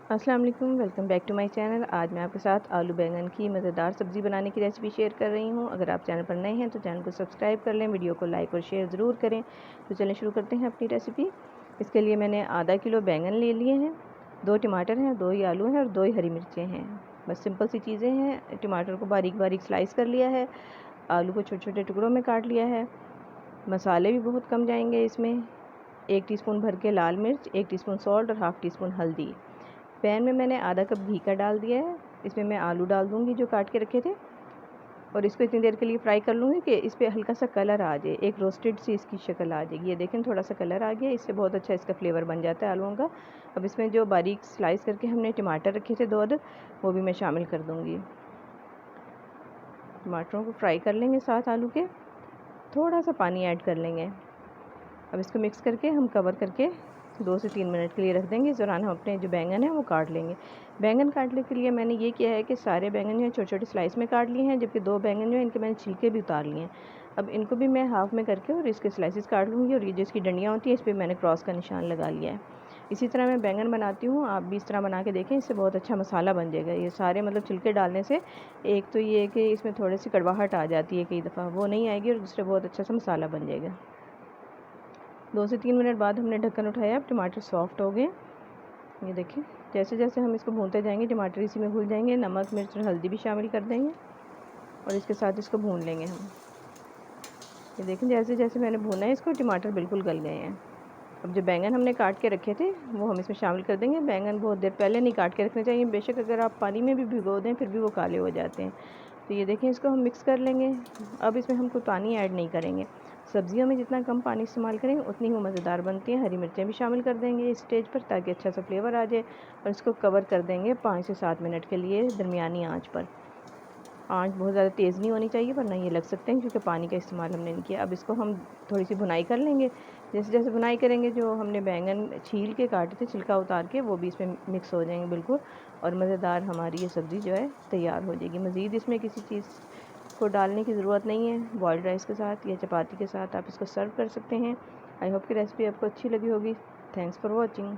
अस्सलाम वालेकुम, welcome back to my channel. आज मैं आपके साथ आलू बैंगन की मज़ेदार सब्ज़ी बनाने की रेसिपी शेयर कर रही हूँ। अगर आप चैनल पर नए हैं तो चैनल को सब्सक्राइब कर लें, वीडियो को लाइक और शेयर ज़रूर करें। तो चलें शुरू करते हैं अपनी रेसिपी। इसके लिए मैंने आधा किलो बैंगन ले लिए हैं, 2 टमाटर हैं, 2 ही आलू हैं और 2 ही हरी मिर्चें हैं। बस सिंपल सी चीज़ें हैं। टमाटर को बारीक बारीक स्लाइस कर लिया है, आलू को छोटे छोटे टुकड़ों में काट लिया है। मसाले भी बहुत कम जाएंगे इसमें। 1 टीस्पून भर के लाल मिर्च, 1 टीस्पून सॉल्ट और हाफ़ टी स्पून हल्दी। पैन में मैंने आधा कप घी का डाल दिया है। इसमें मैं आलू डाल दूँगी जो काट के रखे थे, और इसको इतनी देर के लिए फ्राई कर लूँगी कि इस पर हल्का सा कलर आ जाए, एक रोस्टेड सी इसकी शक्ल आ जाएगी। ये देखें थोड़ा सा कलर आ गया, इससे बहुत अच्छा इसका फ्लेवर बन जाता है आलूओं का। अब इसमें जो बारीक स्लाइस करके हमने टमाटर रखे थे 2 अदद, वो भी मैं शामिल कर दूँगी। टमाटरों को फ्राई कर लेंगे साथ आलू के, थोड़ा सा पानी ऐड कर लेंगे। अब इसको मिक्स करके हम कवर करके 2 से 3 मिनट के लिए रख देंगे। इस दौरान हम अपने जो बैंगन है वो काट लेंगे। बैंगन काटने के लिए मैंने ये किया है कि सारे बैंगन जो हैं छोटे छोटे स्लाइस में काट लिए हैं, जबकि 2 बैंगन जो हैं इनके मैंने छिलके भी उतार लिए हैं। अब इनको भी मैं हाफ़ में करके और इसके स्लाइसेस काट लूँगी, और ये जो इसकी डंडियाँ होती हैं इस पर मैंने क्रॉस का निशान लगा लिया है। इसी तरह मैं बैंगन बनाती हूँ, आप भी इस तरह बना के देखें, इससे बहुत अच्छा मसाला बन जाएगा। ये सारे मतलब छिलके डालने से एक तो ये है कि इसमें थोड़ी सी कड़वाहट आ जाती है, कई दफ़ा वो नहीं आएगी, और दूसरे बहुत अच्छा सा मसाला बन जाएगा। 2 से 3 मिनट बाद हमने ढक्कन उठाया। अब टमाटर सॉफ्ट हो गए। ये देखिए, जैसे जैसे हम इसको भूनते जाएंगे टमाटर इसी में घुल जाएंगे। नमक, मिर्च और हल्दी भी शामिल कर देंगे, और इसके साथ इसको भून लेंगे हम। ये देखें, जैसे जैसे मैंने भूना है इसको, टमाटर बिल्कुल गल गए हैं। अब जो बैंगन हमने काट के रखे थे वो हम इसमें शामिल कर देंगे। बैंगन बहुत देर पहले नहीं काट के रखने चाहिए, बेशक अगर आप पानी में भी भिगो दें फिर भी वो काले हो जाते हैं। तो ये देखें, इसको हम मिक्स कर लेंगे। अब इसमें हम कोई पानी ऐड नहीं करेंगे। सब्जियों में जितना कम पानी इस्तेमाल करेंगे उतनी ही वो मज़ेदार बनती हैं। हरी मिर्चें भी शामिल कर देंगे इस स्टेज पर, ताकि अच्छा सा फ्लेवर आ जाए, और इसको कवर कर देंगे 5 से 7 मिनट के लिए दरमियानी आंच पर। आंच बहुत ज़्यादा तेज़ नहीं होनी चाहिए, वरना ये लग सकते हैं, क्योंकि पानी का इस्तेमाल हमने नहीं किया। अब इसको हम थोड़ी सी भुनाई कर लेंगे। जैसे जैसे भुनाई करेंगे, जो हमने बैंगन छील के काटे थे छिलका उतार के, वो भी इसमें मिक्स हो जाएंगे बिल्कुल, और मज़ेदार हमारी ये सब्ज़ी जो है तैयार हो जाएगी। मज़ीद इसमें किसी चीज़ को डालने की ज़रूरत नहीं है। बॉइल्ड राइस के साथ या चपाती के साथ आप इसको सर्व कर सकते हैं। आई होप कि रेसिपी आपको अच्छी लगी होगी। Thanks for watching.